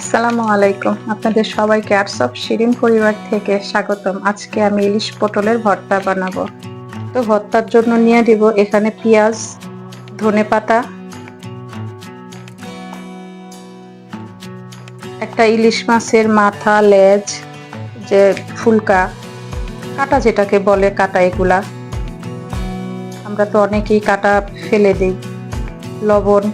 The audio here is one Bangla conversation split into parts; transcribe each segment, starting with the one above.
আসসালামু আলাইকুম। আপনাদের সবাইকে আর্টস অফ শিরিন পরিবার থেকে স্বাগতম। আজকে আমি ইলিশ পটলের ভর্তা বানাবো। তো ভর্তার জন্য নিয়ে দিব এখানে পেঁয়াজ, ধনেপাতা, একটা ইলিশ মাছের মাথা, লেজ, যে ফুলকা কাটা যেটাকে বলে কাটা, এগুলা আমরা তো অনেকেই কাটা ফেলে দিই, লবণ,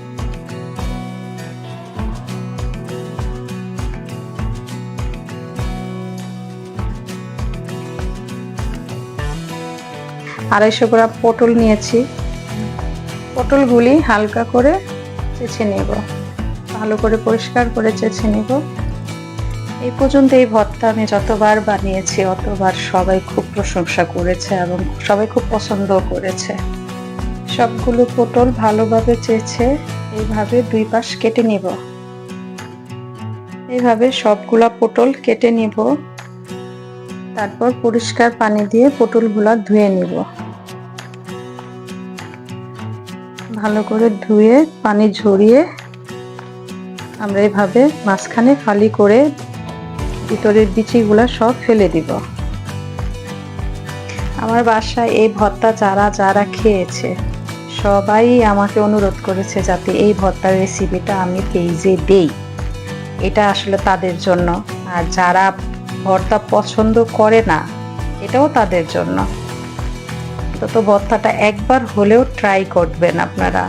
আড়াইশো গ্রাম পটল নিয়েছি। পটলগুলি হালকা করে চেঁচে নেব, ভালো করে পরিষ্কার করে চেঁচে নেব। এই পর্যন্ত এই ভর্তা আমি যতবার বানিয়েছি অতবার সবাই খুব প্রশংসা করেছে এবং সবাই খুব পছন্দ করেছে। সবগুলো পটল ভালোভাবে চেঁচে এইভাবে দুই পাশ কেটে নিব। এইভাবে সবগুলা পটল কেটে নিব। তারপর পরিষ্কার পানি দিয়ে পটলগুলা ধুয়ে নিব। ভালো করে ধুয়ে পানি ঝরিয়ে আমরা এইভাবে মাঝখানে ফালি করে ভিতরের বিচিগুলা সব ফেলে দিব। আমার বাসায় এই ভর্তা যারা খেয়েছে সবাই আমাকে অনুরোধ করেছে যাতে এই ভর্তার রেসিপিটা আমি পেজে দেই। এটা আসলে তাদের জন্য, আর যারা ভর্তা পছন্দ করে না এটাও তাদের জন্য। তো ভর্তাটা একবার হলেও ট্রাই করবেন আপনারা।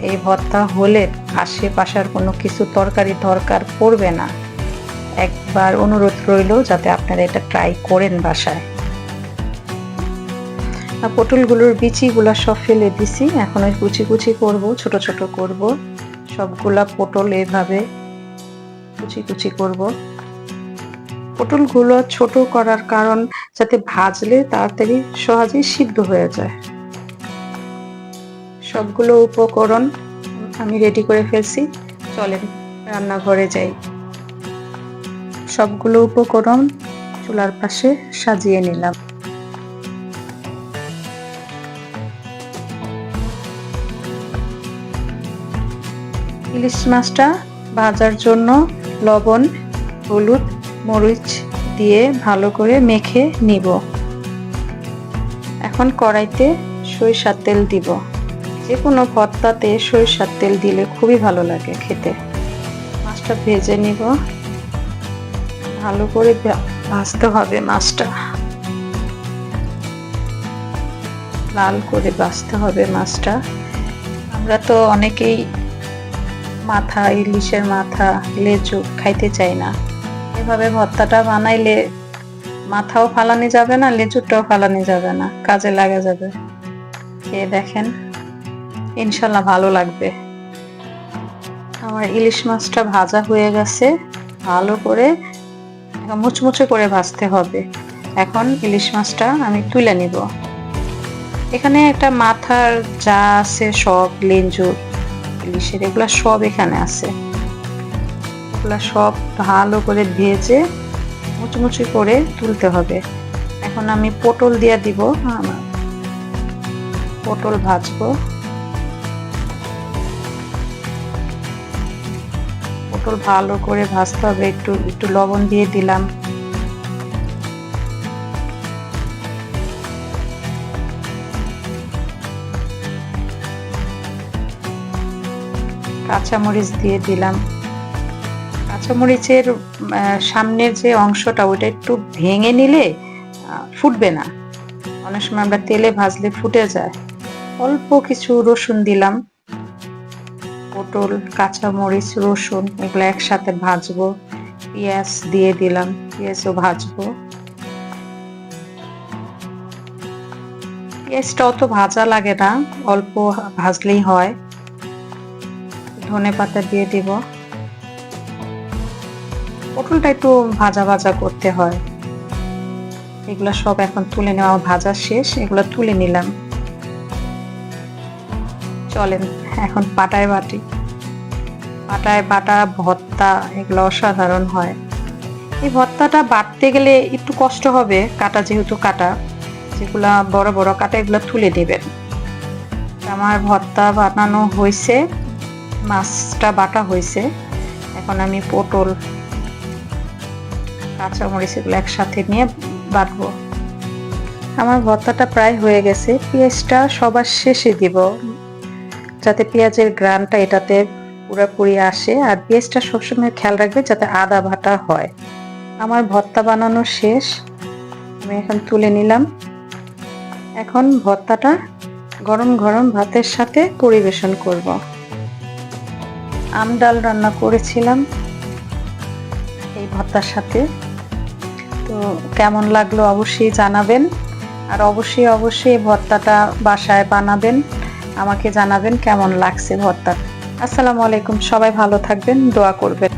এই ভর্তা হলে আশেপাশের কোনো কিছু তরকারি দরকার পড়বে না। একবার অনুরোধ রইল যাতে আপনারা এটা ট্রাই করেন বাসায়। পটলগুলোর বিচিগুলা সব ফেলে দিছি। এখন ওই কুচি কুচি করব, ছোট ছোট করব। সবগুলা পটল এভাবে কুচি কুচি করব। পটলগুলো ছোট করার কারণ যাতে ভাজলে তাড়াতাড়ি সহজেই সিদ্ধ হয়ে যায়। সবগুলো উপকরণ আমি রেডি করে ফেলছি। চলেন রান্নাঘরে যাই। সবগুলো উপকরণ চুলার পাশে সাজিয়ে নিলাম। ইলিশ মাছটা ভাজার জন্য লবণ, হলুদ, মরিচ দিয়ে ভালো করে মেখে নিব। এখন কড়াইতে সরিষার তেল দিব। যে কোনো ভর্তাতে সরিষার তেল দিলে খুবই ভালো লাগে খেতে। মাছটা ভেজে নিব। ভালো করে ভাজতে হবে মাছটা, লাল করে ভাজতে হবে মাছটা। আমরা তো অনেকেই মাথা, ইলিশের মাথা, লেজু খাইতে চাই না। এভাবে ভর্তাটা বানাইলে মাথাও ফালানি যাবে না, লেজুটাও ফালানি যাবে না, কাজে লাগা যাবে। খেয়ে দেখেন, ইনশাল্লাহ ভালো লাগবে। আমার ইলিশ মাছটা ভাজা হয়ে গেছে। ভালো করে মুচমুচে করে ভাজতে হবে। এখন ইলিশ মাছটা আমি তুলে নিব। এখানে একটা মাথার যা আছে সব, লেঞ্জুর ইলিশের এগুলা সব এখানে আছে। এগুলা সব ভালো করে ভেজে মুচমুচি করে তুলতে হবে। এখন আমি পটল দিয়ে দিব। পটল ভাজবো। পটল ভালো করে ভাজতে হবে। একটু লবণ দিয়ে দিলাম। কাঁচামরিচ দিয়ে দিলাম। কাঁচামরিচের সামনের যে অংশটা ওটা একটু ভেঙে নিলে ফুটবে না। অনেক সময় আমরা তেলে ভাজলে ফুটে যায়। অল্প কিছু রসুন দিলাম। পটল, কাঁচামরিচ, রসুন এগুলো একসাথে ভাজবো। পেঁয়াজ দিয়ে দিলাম, পেঁয়াজও ভাজবো। পেঁয়াজটা অত ভাজা লাগে না, অল্প ভাজলেই হয়। ধনেপাতা দিয়ে দিব। পটলটা একটু ভাজা ভাজা করতে হয়। এগুলা সব এখন তুলে নেওয়া, ভাজা শেষ, এগুলা তুলে নিলাম। চলেন এখন পাটায় বাটি। পাটায় বাটা ভর্তা এগুলো অসাধারণ হয়। এই ভর্তাটা বাটতে গেলে একটু কষ্ট হবে, কাটা যেহেতু কাটা, যেগুলা বড় বড় কাটা এগুলো তুলে নেবেন। আমার ভর্তা বানানো হয়েছে, মাছটা বাটা হয়েছে। এখন আমি পটল, কাঁচামরিচ এগুলো একসাথে নিয়ে বাটবো। আমার ভর্তাটা প্রায় হয়ে গেছে। পেঁয়াজটা সবার শেষে দিব, যাতে পেঁয়াজের গ্রানটা এটাতে পুরোপুরি আসে। আর পেঁয়াজটা সবসময় খেয়াল রাখবে যাতে আদা বাটা হয়। আমার ভর্তা বানানো শেষ, আমি এখন তুলে নিলাম। এখন ভর্তাটা গরম গরম ভাতের সাথে পরিবেশন করব। আম ডাল রান্না করেছিলাম এই ভর্তার সাথে, তো কেমন লাগলো অবশ্যই জানাবেন। আর অবশ্যই এই ভর্তাটা বাসায় বানাবেন, আমাকে জানাবেন কেমন লাগছে ভর্তা। আসসালামু আলাইকুম, সবাই ভালো থাকবেন, দোয়া করবেন।